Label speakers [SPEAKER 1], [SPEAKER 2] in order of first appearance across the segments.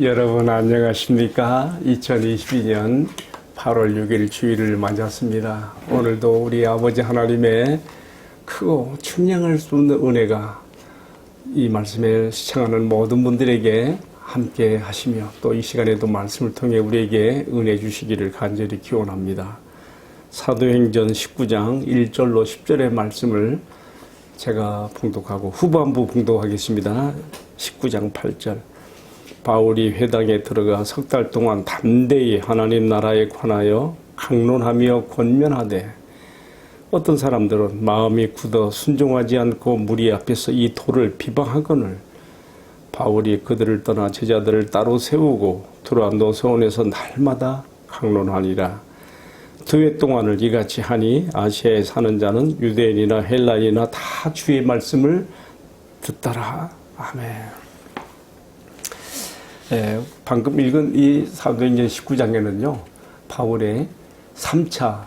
[SPEAKER 1] 여러분 안녕하십니까? 2022년 8월 6일 주일을 맞았습니다. 오늘도 우리 아버지 하나님의 크고 측량할 수 없는 은혜가 이 말씀을 시청하는 모든 분들에게 함께 하시며 또 이 시간에도 말씀을 통해 우리에게 은혜 주시기를 간절히 기원합니다. 사도행전 19장 1절로 10절의 말씀을 제가 봉독하고 후반부 봉독하겠습니다. 19장 8절. 바울이 회당에 들어가 석 달 동안 담대히 하나님 나라에 관하여 강론하며 권면하되 어떤 사람들은 마음이 굳어 순종하지 않고 무리 앞에서 이 도를 비방하거늘 바울이 그들을 떠나 제자들을 따로 세우고 두란노 서원에서 날마다 강론하니라. 2해 동안을 이같이 하니 아시아에 사는 자는 유대인이나 헬라인이나 다 주의 말씀을 듣더라. 아멘. 방금 읽은 이 사도행전 19장에는요, 바울의 3차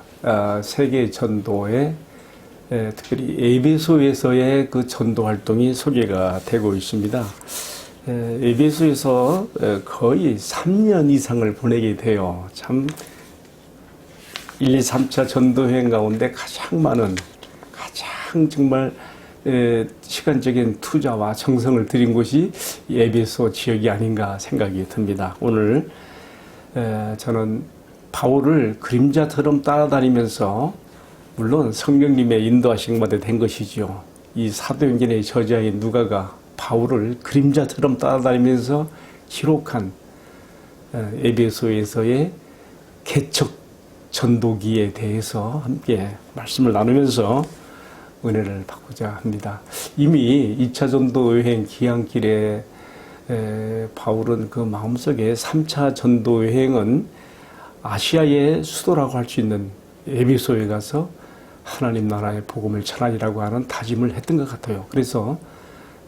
[SPEAKER 1] 세계 전도에 특별히 에베소에서의 그 전도 활동이 소개가 되고 있습니다. 에베소에서 거의 3년 이상을 보내게 돼요. 참 1, 2, 3차 전도여행 가운데 가장 많은, 가장 정말 시간적인 투자와 정성을 들인 곳이 에베소 지역이 아닌가 생각이 듭니다. 오늘 저는 바울을 그림자처럼 따라다니면서 물론 성령님의 인도하심마다 된 것이죠. 이 사도행전의 저자인 누가가 바울을 그림자처럼 따라다니면서 기록한 에베소에서의 개척 전도기에 대해서 함께 말씀을 나누면서 은혜를 받고자 합니다. 이미 2차 전도 여행 기항길에 바울은 그 마음속에 3차 전도 여행은 아시아의 수도라고 할 수 있는 에베소에 가서 하나님 나라의 복음을 전하리라고 하는 다짐을 했던 것 같아요. 그래서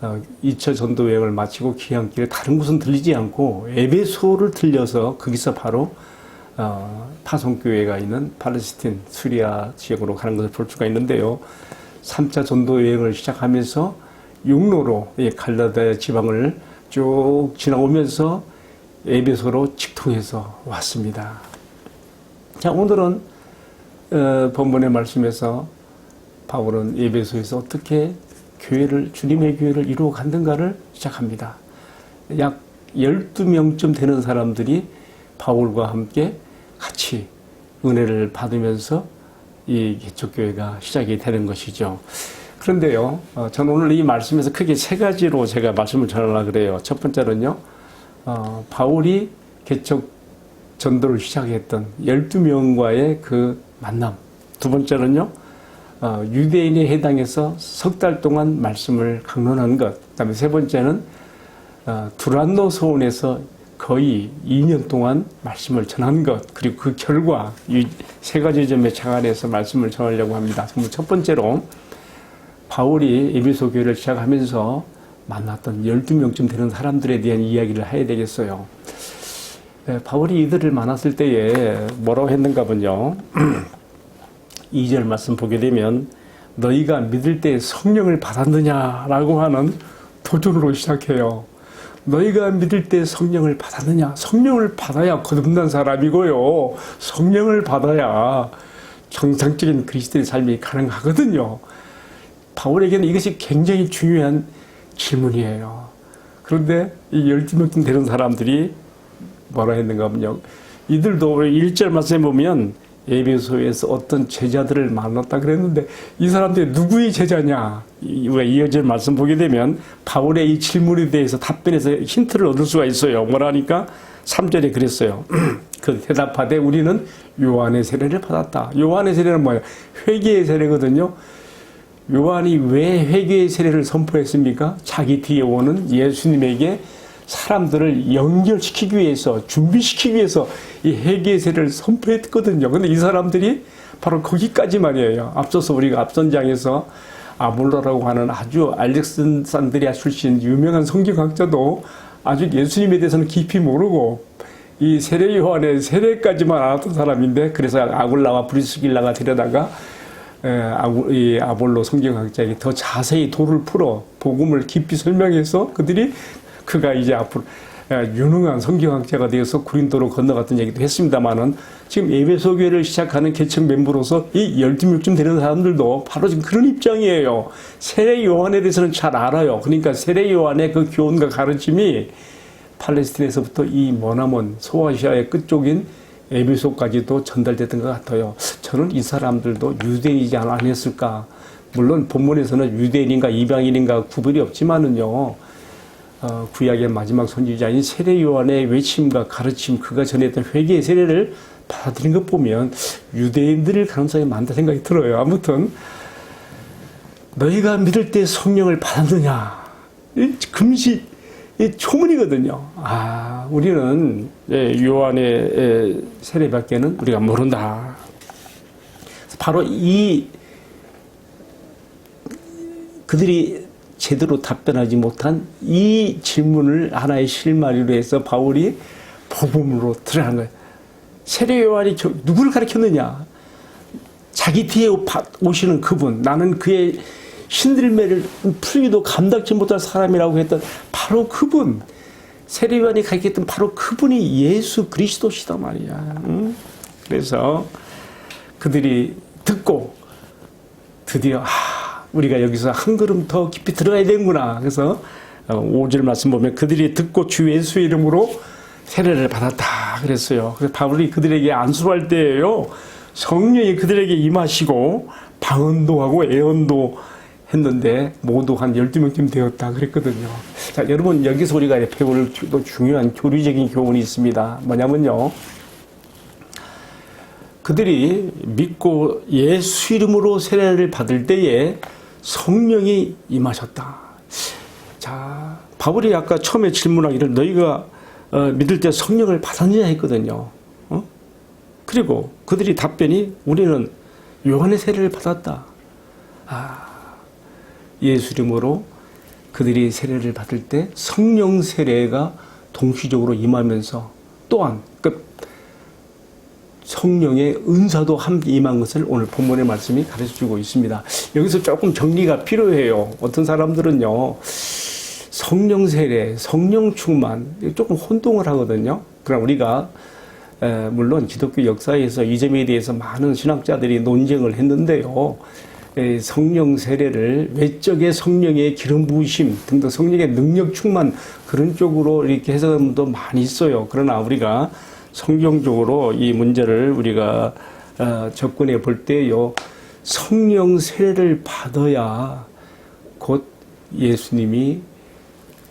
[SPEAKER 1] 2차 전도 여행을 마치고 기항길에 다른 곳은 들리지 않고 에베소를 들려서 거기서 바로 파송교회가 있는 팔레스틴, 시리아 지역으로 가는 것을 볼 수가 있는데요. 3차 전도 여행을 시작하면서 육로로 갈라디아 지방을 쭉 지나오면서 에베소로 직통해서 왔습니다. 자, 오늘은 본문의 말씀에서 바울은 에베소에서 어떻게 교회를, 주님의 교회를 이루어 갔는가를 시작합니다. 약 12명쯤 되는 사람들이 바울과 함께 같이 은혜를 받으면서 이 개척교회가 시작이 되는 것이죠. 그런데요, 저는 오늘 이 말씀에서 크게 3가지로 제가 말씀을 전하려고 그래요. 첫 번째는요, 바울이 개척 전도를 시작했던 12명과의 그 만남. 두 번째는요, 유대인의 해당에서 석 달 동안 말씀을 강론한 것. 그 다음에 세 번째는 두란노 서원에서 거의 2년 동안 말씀을 전한 것, 그리고 그 결과, 이 3가지 점에 착안해서 말씀을 전하려고 합니다. 첫 번째로 바울이 에베소 교회를 시작하면서 만났던 12명쯤 되는 사람들에 대한 이야기를 해야 되겠어요. 바울이 이들을 만났을 때에 뭐라고 했는가면요, 2절 말씀 보게 되면 너희가 믿을 때 성령을 받았느냐라고 하는 도전으로 시작해요. 너희가 믿을 때 성령을 받았느냐? 성령을 받아야 거듭난 사람이고요. 성령을 받아야 정상적인 그리스도의 삶이 가능하거든요. 바울에게는 이것이 굉장히 중요한 질문이에요. 그런데 이 12명쯤 되는 사람들이 뭐라 했는가 하면요, 이들도 1절 말씀에 보면 에베소에서 어떤 제자들을 만났다 그랬는데 이 사람들이 누구의 제자냐? 우리가 이어질 말씀 보게 되면 바울의 이 질문에 대해서 답변에서 힌트를 얻을 수가 있어요. 뭐라니까? 3절에 그랬어요. 그 대답하되 우리는 요한의 세례를 받았다. 요한의 세례는 뭐예요? 회개의 세례거든요. 요한이 왜 회개의 세례를 선포했습니까? 자기 뒤에 오는 예수님에게 사람들을 연결시키기 위해서, 준비시키기 위해서 이 회개의 세례를 선포했거든요. 근데 이 사람들이 바로 거기까지만이에요. 앞서서 우리가 앞선 장에서 아볼로라고 하는 아주 알렉산드리아 출신 유명한 성경학자도 아주 예수님에 대해서는 깊이 모르고 이 세례 요한의 세례까지만 알았던 사람인데, 그래서 아굴라와 브리스길라가 데려다가 이 아볼로 성경학자에게 더 자세히 도를 풀어 복음을 깊이 설명해서 그들이 그가 이제 앞으로 유능한 성경학자가 되어서 고린도로 건너갔던 얘기도 했습니다만은 지금 에베소 교회를 시작하는 개척 멤버로서 이 12명쯤 되는 사람들도 바로 지금 그런 입장이에요. 세례 요한에 대해서는 잘 알아요. 그러니까 세례 요한의 그 교훈과 가르침이 팔레스틴에서부터 이 머나먼 소아시아의 끝쪽인 에베소까지도 전달됐던 것 같아요. 저는 이 사람들도 유대인이지 않았을까. 물론 본문에서는 유대인인가 이방인인가 구분이 없지만은요. 구약의 마지막 선지자인 세례 요한의 외침과 가르침, 그가 전했던 회개의 세례를 받아들인 것 보면 유대인들일 가능성이 많다 생각이 들어요. 아무튼 너희가 믿을 때 성령을 받았느냐? 금시 초문이거든요. 우리는 요한의 세례밖에는 우리가 모른다. 바로 이 그들이 제대로 답변하지 못한 이 질문을 하나의 실마리로 해서 바울이 복음으로 들어간 거예요. 세례 요한이 누구를 가르쳤느냐? 자기 뒤에 오시는 그분, 나는 그의 신들매를 풀기도 감당치 못할 사람이라고 했던 바로 그분, 세례 요한이 가르쳤던 바로 그분이 예수 그리스도시다 말이야. 그래서 그들이 듣고 드디어 우리가 여기서 한 걸음 더 깊이 들어가야 되는구나. 그래서 5절 말씀 보면 그들이 듣고 주 예수의 이름으로 세례를 받았다 그랬어요. 그래서 바울이 그들에게 안수할 때예요. 성령이 그들에게 임하시고 방언도 애언도 했는데 모두 한 12명쯤 되었다 그랬거든요. 자, 여러분 여기서 우리가 배울 또 중요한 교리적인 교훈이 있습니다. 뭐냐면요. 그들이 믿고 예수 이름으로 세례를 받을 때에 성령이 임하셨다. 자, 바울이 아까 처음에 질문하기를 너희가 믿을 때 성령을 받았느냐 했거든요. 그리고 그들이 답변이 우리는 요한의 세례를 받았다. 예수 이름으로 그들이 세례를 받을 때 성령 세례가 동시적으로 임하면서 또한 성령의 은사도 함께 임한 것을 오늘 본문의 말씀이 가르쳐주고 있습니다. 여기서 조금 정리가 필요해요. 어떤 사람들은요. 성령 세례, 성령 충만 조금 혼동을 하거든요. 그럼 우리가 물론 기독교 역사에서 이 점에 대해서 많은 신학자들이 논쟁을 했는데요. 성령 세례를 외적의 성령의 기름 부으심 등등 성령의 능력 충만 그런 쪽으로 이렇게 해석하는 분도 많이 있어요. 그러나 우리가 성경적으로 이 문제를 우리가 접근해 볼 때요. 성령 세례를 받아야 곧 예수님이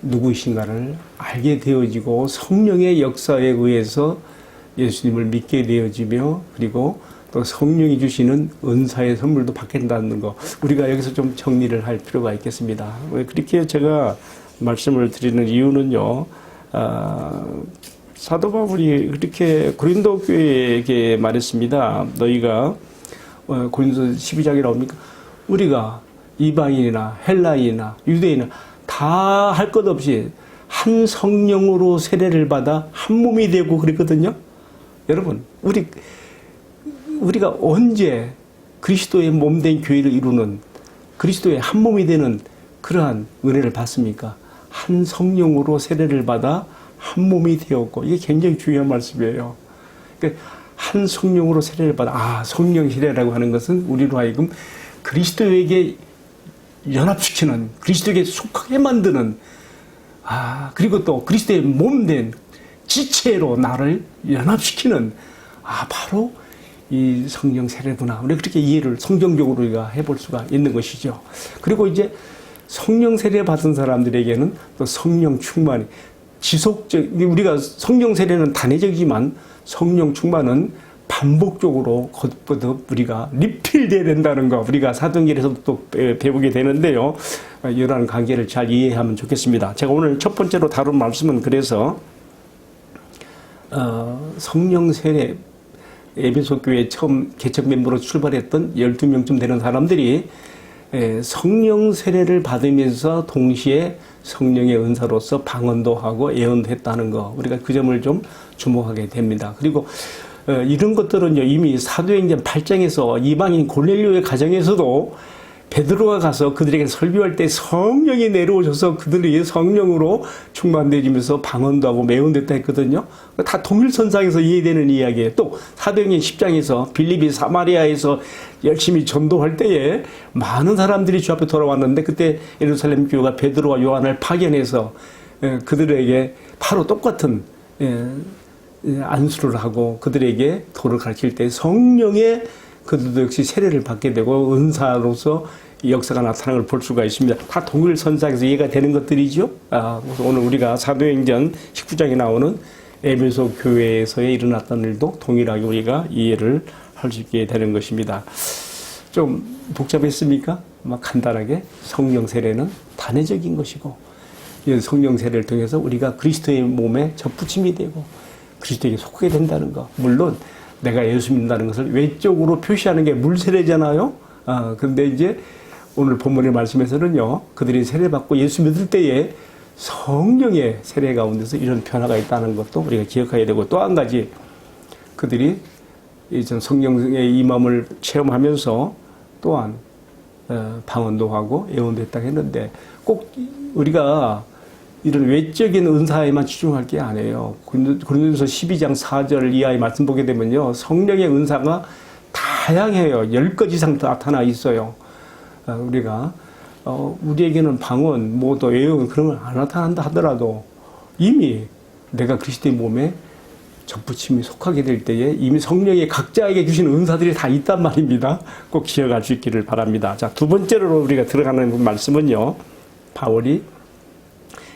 [SPEAKER 1] 누구이신가를 알게 되어지고 성령의 역사에 의해서 예수님을 믿게 되어지며 그리고 또 성령이 주시는 은사의 선물도 받게 된다는 거 우리가 여기서 좀 정리를 할 필요가 있겠습니다. 왜 그렇게 제가 말씀을 드리는 이유는요. 사도 바울이 그렇게 고린도 교회에게 말했습니다. 너희가 고린도 12장에 나옵니까? 우리가 이방인이나 헬라인이나 유대인이나 다 할 것 없이 한 성령으로 세례를 받아 한 몸이 되고 그랬거든요. 여러분, 우리가 언제 그리스도의 몸된 교회를 이루는 그리스도의 한 몸이 되는 그러한 은혜를 받습니까? 한 성령으로 세례를 받아 한 몸이 되었고 이게 굉장히 중요한 말씀이에요. 그러니까 한 성령으로 세례를 받아 성령 세례라고 하는 것은 우리로 하여금 그리스도에게 연합시키는 그리스도에게 속하게 만드는 그리고 또 그리스도의 몸된 지체로 나를 연합시키는 바로 이 성령 세례구나. 우리가 그렇게 이해를 성경적으로 우리가 해볼 수가 있는 것이죠. 그리고 이제 성령 세례 받은 사람들에게는 또 성령 충만이 지속적, 우리가 성령 세례는 단회적이지만 성령 충만은 반복적으로 거듭 우리가 리필돼야 된다는 거 우리가 사도행전에서도 또 배우게 되는데요. 이러한 관계를 잘 이해하면 좋겠습니다. 제가 오늘 첫 번째로 다룬 말씀은 그래서 성령 세례 에베소 교회 처음 개척 멤버로 출발했던 12명쯤 되는 사람들이 성령 세례를 받으면서 동시에 성령의 은사로서 방언도 하고 예언도 했다는 거 우리가 그 점을 좀 주목하게 됩니다. 그리고 이런 것들은요 이미 사도행전 8장에서 이방인 고넬료의 가정에서도 베드로가 가서 그들에게 설교할 때 성령이 내려오셔서 그들이 성령으로 충만되면서 방언도 하고 매운됐다 했거든요. 다 동일선상에서 이해되는 이야기예요. 또 사도행전 10장에서 빌립이 사마리아에서 열심히 전도할 때에 많은 사람들이 주 앞에 돌아왔는데 그때 예루살렘 교회가 베드로와 요한을 파견해서 그들에게 바로 똑같은 안수를 하고 그들에게 도를 가르칠 때 성령의 그들도 역시 세례를 받게 되고 은사로서 역사가 나타나는 걸 볼 수가 있습니다. 다 동일선상에서 이해가 되는 것들이죠. 그래서 오늘 우리가 사도행전 19장에 나오는 에베소 교회에서 일어났던 일도 동일하게 우리가 이해를 할 수 있게 되는 것입니다. 좀 복잡했습니까? 간단하게 성령 세례는 단회적인 것이고 이 성령 세례를 통해서 우리가 그리스도의 몸에 접붙임이 되고 그리스도에게 속하게 된다는 것. 물론 내가 예수 믿는다는 것을 외적으로 표시하는 게 물세례잖아요. 그런데 이제 오늘 본문의 말씀에서는요, 그들이 세례받고 예수 믿을 때에 성령의 세례 가운데서 이런 변화가 있다는 것도 우리가 기억해야 되고, 또 한 가지 그들이 이전 성령의 임함을 체험하면서 또한 방언도 하고 예언도 했다고 했는데, 꼭 우리가 이런 외적인 은사에만 집중할 게 아니에요. 고린도전서 12장 4절 이하의 말씀 보게 되면요, 성령의 은사가 다양해요. 10가지 이상 나타나 있어요. 우리가 우리에게는 방언, 또 예언 그런 걸 안 나타난다 하더라도 이미 내가 그리스도의 몸에 접붙임이 속하게 될 때에 이미 성령이 각자에게 주신 은사들이 다 있단 말입니다. 꼭 기억할 수 있기를 바랍니다. 자, 두 번째로 우리가 들어가는 말씀은요, 바울이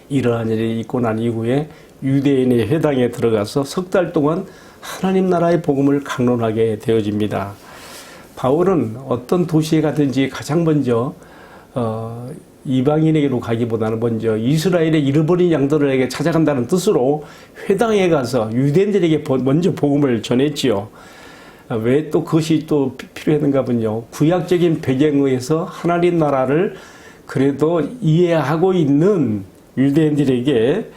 [SPEAKER 1] 이러한 일이 있고 난 이후에 유대인의 회당에 들어가서 석 달 동안 하나님 나라의 복음을 강론하게 되어집니다. 바울은 어떤 도시에 가든지 가장 먼저 이방인에게로 가기보다는 먼저 이스라엘의 잃어버린 양들에게 찾아간다는 뜻으로 회당에 가서 유대인들에게 먼저 복음을 전했지요. 왜 또 그것이 또 필요했는가 보면요, 구약적인 배경에 의해서 하나님 나라를 그래도 이해하고 있는 유대인들에게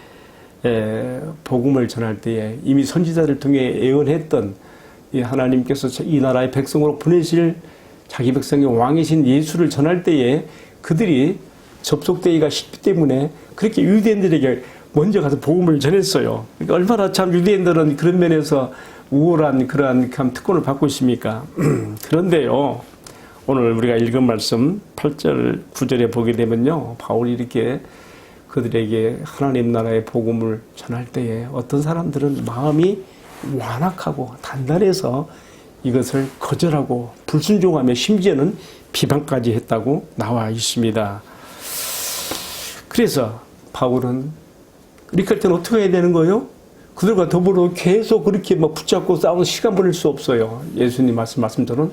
[SPEAKER 1] 복음을 전할 때에 이미 선지자를 통해 예언했던 하나님께서 이 나라의 백성으로 보내실 자기 백성의 왕이신 예수를 전할 때에 그들이 접속되기가 쉽기 때문에 그렇게 유대인들에게 먼저 가서 복음을 전했어요. 그러니까 얼마나 참 유대인들은 그런 면에서 우월한 그러한 특권을 받고 있습니까? 그런데요, 오늘 우리가 읽은 말씀 8절, 9절에 보게 되면요, 바울이 이렇게 그들에게 하나님 나라의 복음을 전할 때에 어떤 사람들은 마음이 완악하고 단단해서 이것을 거절하고 불순종하며 심지어는 비방까지 했다고 나와 있습니다. 그래서 바울은 이렇게 할 때는 어떻게 해야 되는 거예요? 그들과 더불어 계속 그렇게 붙잡고 싸우는 시간 보낼 수 없어요. 예수님 말씀대로는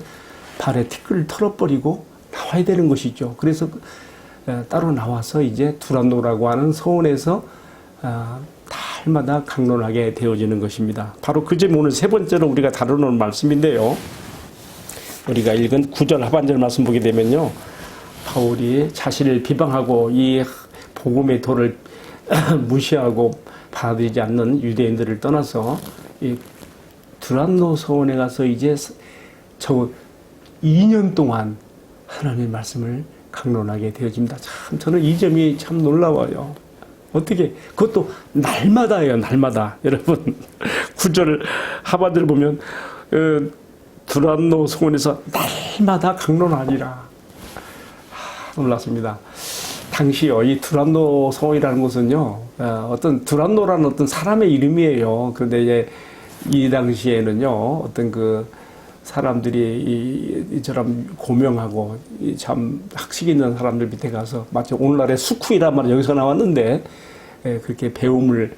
[SPEAKER 1] 발에 티끌을 털어버리고 나와야 되는 것이죠. 그래서 따로 나와서 이제 두란노라고 하는 서원에서 달마다 강론하게 되어지는 것입니다. 바로 그 점이 오늘 세 번째로 우리가 다루는 말씀인데요. 우리가 읽은 9절 하반절 말씀 보게 되면요, 바울이 자신을 비방하고 이 복음의 도를 무시하고 받아들이지 않는 유대인들을 떠나서 이 두란노 서원에 가서 이제 저 2년 동안 하나님의 말씀을 강론하게 되어집니다. 참 저는 이 점이 참 놀라워요. 어떻게 그것도 날마다예요. 날마다. 여러분 9절 하반절 보면 두란노 서원에서 날마다 강론하니라. 놀랐습니다. 당시요, 이 두란노 서원이라는 것은요, 어떤 두란노라는 어떤 사람의 이름이에요. 그런데 이제 이 당시에는요, 어떤 그 사람들이 이처럼 고명하고 참 학식 있는 사람들 밑에 가서 마치 오늘날의 수쿠이란 말은 여기서 나왔는데 그렇게 배움을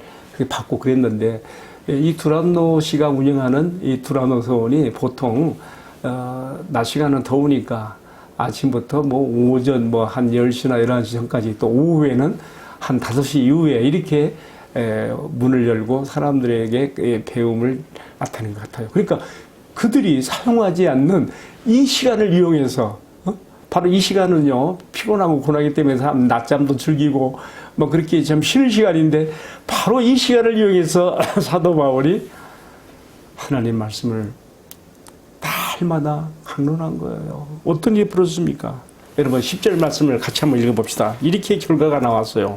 [SPEAKER 1] 받고 그랬는데, 이 두란노 씨가 운영하는 이 두란노 서원이 보통 낮 시간은 더우니까 아침부터 오전 한 10시나 11시 전까지, 또 오후에는 한 5시 이후에 이렇게 문을 열고 사람들에게 배움을 나타낸 것 같아요. 그러니까 그들이 사용하지 않는 이 시간을 이용해서, 바로 이 시간은요, 피곤하고 고나기 때문에 낮잠도 즐기고 그렇게 좀 쉬는 시간인데, 바로 이 시간을 이용해서 사도 바울이 하나님 말씀을 날마다 강론한 거예요. 어떤 일이 벌어졌습니까? 여러분 10절 말씀을 같이 한번 읽어봅시다. 이렇게 결과가 나왔어요.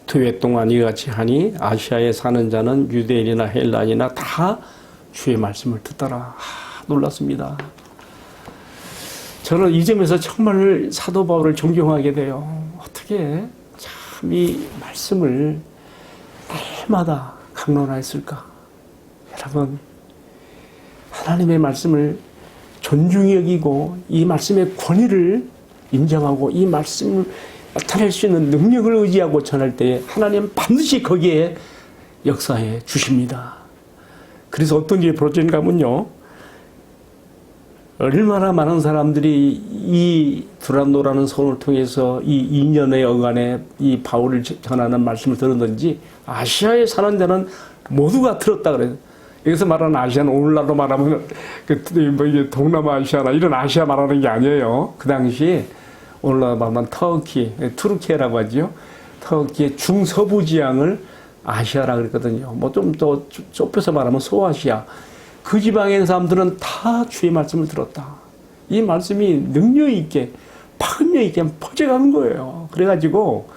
[SPEAKER 1] 2회 동안 이같이 하니 아시아에 사는 자는 유대인이나 헬라인이나 다 주의 말씀을 듣더라. 놀랐습니다. 저는 이 점에서 정말 사도 바울을 존경하게 돼요. 어떻게 참 이 말씀을 날마다 강론하였을까? 여러분, 하나님의 말씀을 존중히 여기고 이 말씀의 권위를 인정하고 이 말씀을 나타낼 수 있는 능력을 의지하고 전할 때에 하나님은 반드시 거기에 역사해 주십니다. 그래서 어떤 일이 벌어지는가 하면요, 얼마나 많은 사람들이 이 두란노라는 소원을 통해서 이 2년의 여간에 이 바울을 전하는 말씀을 들었는지 아시아에 사는 자는 모두가 들었다 그래요. 여기서 말하는 아시아는 오늘날로 말하면 뭐 이게 동남아시아나 이런 아시아 말하는 게 아니에요. 그 당시 오늘날로 말하면 터키, 투르키예라고 하죠. 터키의 중서부 지향을 아시아라 그랬거든요. 뭐 좀 더 좁혀서 말하면 소아시아. 그 지방에 있는 사람들은 다 주의 말씀을 들었다. 이 말씀이 능력 있게, 파급력 있게 퍼져가는 거예요. 그래가지고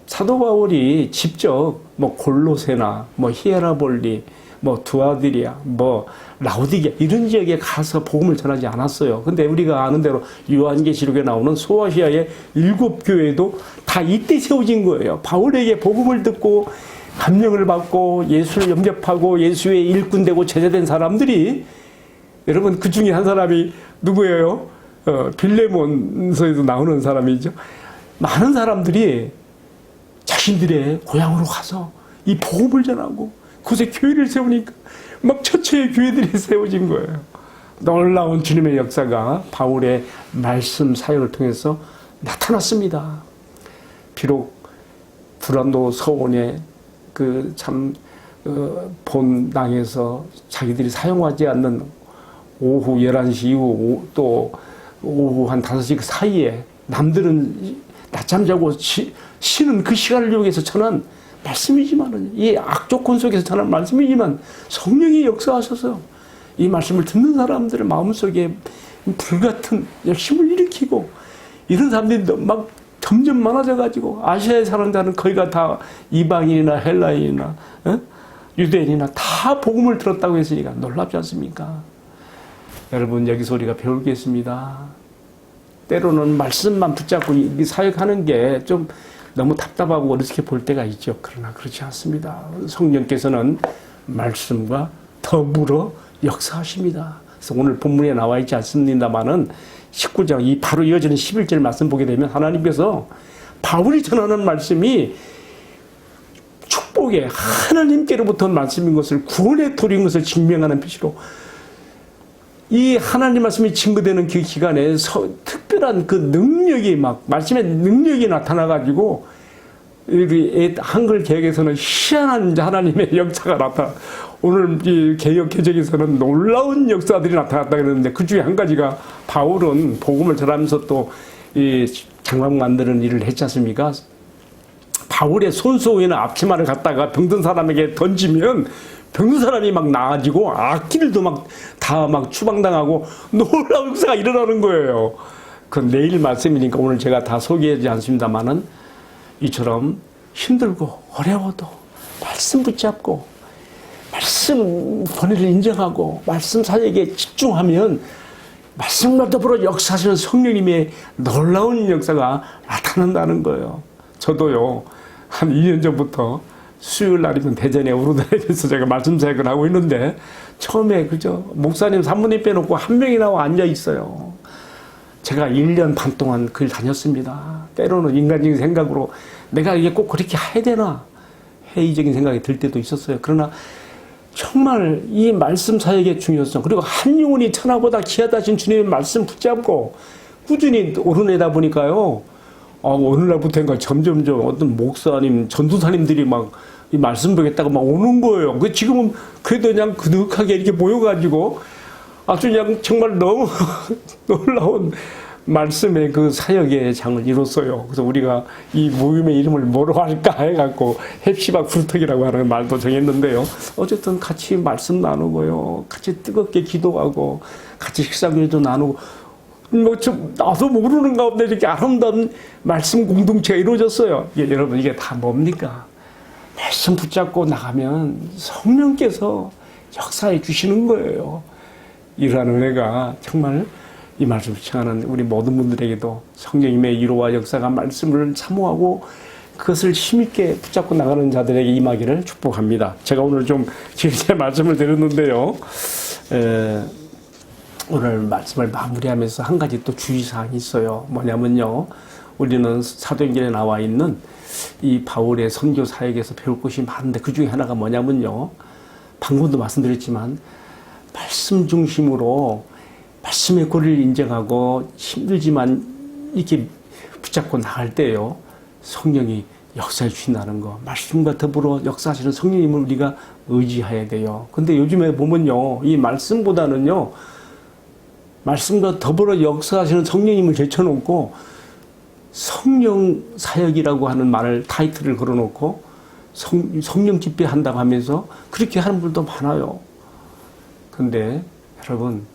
[SPEAKER 1] 사도 바울이 직접 뭐 골로새나 뭐 히에라볼리, 뭐 두아디리아, 뭐 라우디게아 이런 지역에 가서 복음을 전하지 않았어요. 근데 우리가 아는 대로 요한계시록에 나오는 소아시아의 7교회도 다 이때 세워진 거예요. 바울에게 복음을 듣고 감명을 받고 예수를 영접하고 예수의 일꾼 되고 제자된 사람들이, 여러분 그 중에 한 사람이 누구예요? 빌레몬서에도 나오는 사람이죠. 많은 사람들이 자신들의 고향으로 가서 이 복음을 전하고 그곳에 교회를 세우니까 막 처처의 교회들이 세워진 거예요. 놀라운 주님의 역사가 바울의 말씀 사역을 통해서 나타났습니다. 비록 두란노 서원에 그 참 본당에서 자기들이 사용하지 않는 오후 11시 이후 또 오후 한 5시 사이에 남들은 낮잠 자고 쉬는 그 시간을 이용해서 전한 말씀이지만은, 이 악조건 속에서 전한 말씀이지만 성령이 역사하셔서 이 말씀을 듣는 사람들의 마음속에 불같은 열심을 일으키고, 이런 사람들이 막 점점 많아져가지고 아시아에 사는 자는 거의가 다 이방인이나 헬라인이나 유대인이나 다 복음을 들었다고 했으니까 놀랍지 않습니까? 여러분, 여기서 우리가 배울 게 있습니다. 때로는 말씀만 붙잡고 사역하는 게 좀 너무 답답하고 어렵게 볼 때가 있죠. 그러나 그렇지 않습니다. 성령께서는 말씀과 더불어 역사하십니다. 그래서 오늘 본문에 나와 있지 않습니다만은 19장 이 바로 이어지는 11절 말씀 보게 되면 하나님께서 바울이 전하는 말씀이 축복의 하나님께로부터 말씀인 것을, 구원의 도리인 것을 증명하는 표시로 이 하나님 말씀이 증거되는 그 기간에 특별한 그 능력이 막 말씀의 능력이 나타나가지고 한글 개혁에서는 희한한 하나님의 역사가 나타나, 오늘 이 개혁 개정에서는 놀라운 역사들이 나타났다 그랬는데 그 중에 한 가지가 바울은 복음을 전하면서 또 이 장막 만드는 일을 했지 않습니까? 바울의 손수호에는 앞치마를 갖다가 병든 사람에게 던지면 병든 사람이 막 나아지고 악기들도 막 다 막 추방당하고 놀라운 역사가 일어나는 거예요. 그 내일 말씀이니까 오늘 제가 다 소개하지 않습니다만은 이처럼 힘들고 어려워도 말씀 붙잡고 말씀 권위를 인정하고 말씀 사역에 집중하면 말씀과 더불어 역사하시는 성령님의 놀라운 역사가 나타난다는 거예요. 저도요, 한 2년 전부터 수요일 날이면 대전에 오르다에서 제가 말씀 사역을 하고 있는데 처음에 그죠, 목사님 산모님 빼놓고 한 명이나 앉아 있어요. 제가 1년 반 동안 그걸 다녔습니다. 때로는 인간적인 생각으로 내가 이게 꼭 그렇게 해야 되나 회의적인 생각이 들 때도 있었어요. 그러나 정말 이 말씀 사역의 중요성, 그리고 한 영혼이 천하보다 귀하다신 주님의 말씀 붙잡고 꾸준히 오르내다 보니까요, 오늘날부터인가 점점점 어떤 목사님, 전도사님들이 막 이 말씀 보겠다고 막 오는 거예요. 그 지금은 그래도 그냥 그득하게 이렇게 모여가지고 아주 그냥 정말 너무 놀라운 말씀의 그 사역의 장을 이뤘어요. 그래서 우리가 이 모임의 이름을 뭐로 할까 해갖고 헵시박 불떡이라고 하는 말도 정했는데요. 어쨌든 같이 말씀 나누고요, 같이 뜨겁게 기도하고 같이 식사기도 나누고 나도 모르는 가운데 이렇게 아름다운 말씀 공동체가 이루어졌어요. 여러분, 이게 다 뭡니까? 말씀 붙잡고 나가면 성령께서 역사해 주시는 거예요. 이러한 은혜가 정말 이 말씀을 청하는 우리 모든 분들에게도 성령님의 위로와 역사가 말씀을 사모하고 그것을 힘있게 붙잡고 나가는 자들에게 임하기를 축복합니다. 제가 오늘 좀 길게 말씀을 드렸는데요. 오늘 말씀을 마무리하면서 한 가지 또 주의사항이 있어요. 뭐냐면요. 우리는 사도행전에 나와 있는 이 바울의 선교 사역에서 배울 것이 많은데 그 중에 하나가 뭐냐면요. 방금도 말씀드렸지만 말씀 중심으로 말씀의 권리를 인정하고 힘들지만 이렇게 붙잡고 나갈 때요. 성령이 역사해 주신다는 거. 말씀과 더불어 역사하시는 성령님을 우리가 의지해야 돼요. 근데 요즘에 보면요. 이 말씀보다는요. 말씀과 더불어 역사하시는 성령님을 제쳐놓고 성령 사역이라고 하는 말을 타이틀을 걸어놓고 성령 집회한다고 하면서 그렇게 하는 분들도 많아요. 근데 여러분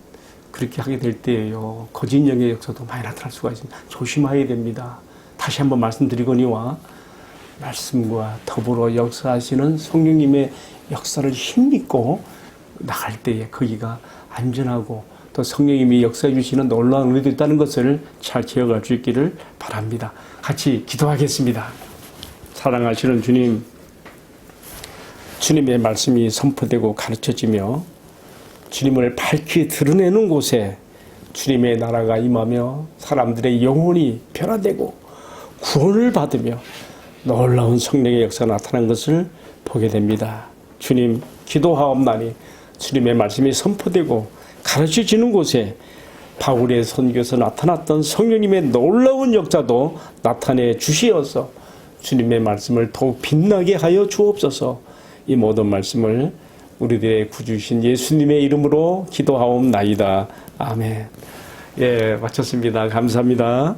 [SPEAKER 1] 그렇게 하게 될 때에요. 거짓 영의 역사도 많이 나타날 수가 있습니다. 조심해야 됩니다. 다시 한번 말씀드리거니와 말씀과 더불어 역사하시는 성령님의 역사를 힘입고 나갈 때에 거기가 안전하고 또 성령님이 역사해 주시는 놀라운 은혜도 있다는 것을 잘 기억할 수 있기를 바랍니다. 같이 기도하겠습니다. 사랑하시는 주님, 주님의 말씀이 선포되고 가르쳐지며 주님을 밝히 드러내는 곳에 주님의 나라가 임하며 사람들의 영혼이 변화되고 구원을 받으며 놀라운 성령의 역사가 나타난 것을 보게 됩니다. 주님, 기도하옵나니 주님의 말씀이 선포되고 가르쳐지는 곳에 바울의 선교에서 나타났던 성령님의 놀라운 역사도 나타내 주시어서 주님의 말씀을 더욱 빛나게 하여 주옵소서. 이 모든 말씀을 우리들의 구주신 예수님의 이름으로 기도하옵나이다. 아멘. 예, 마쳤습니다. 감사합니다.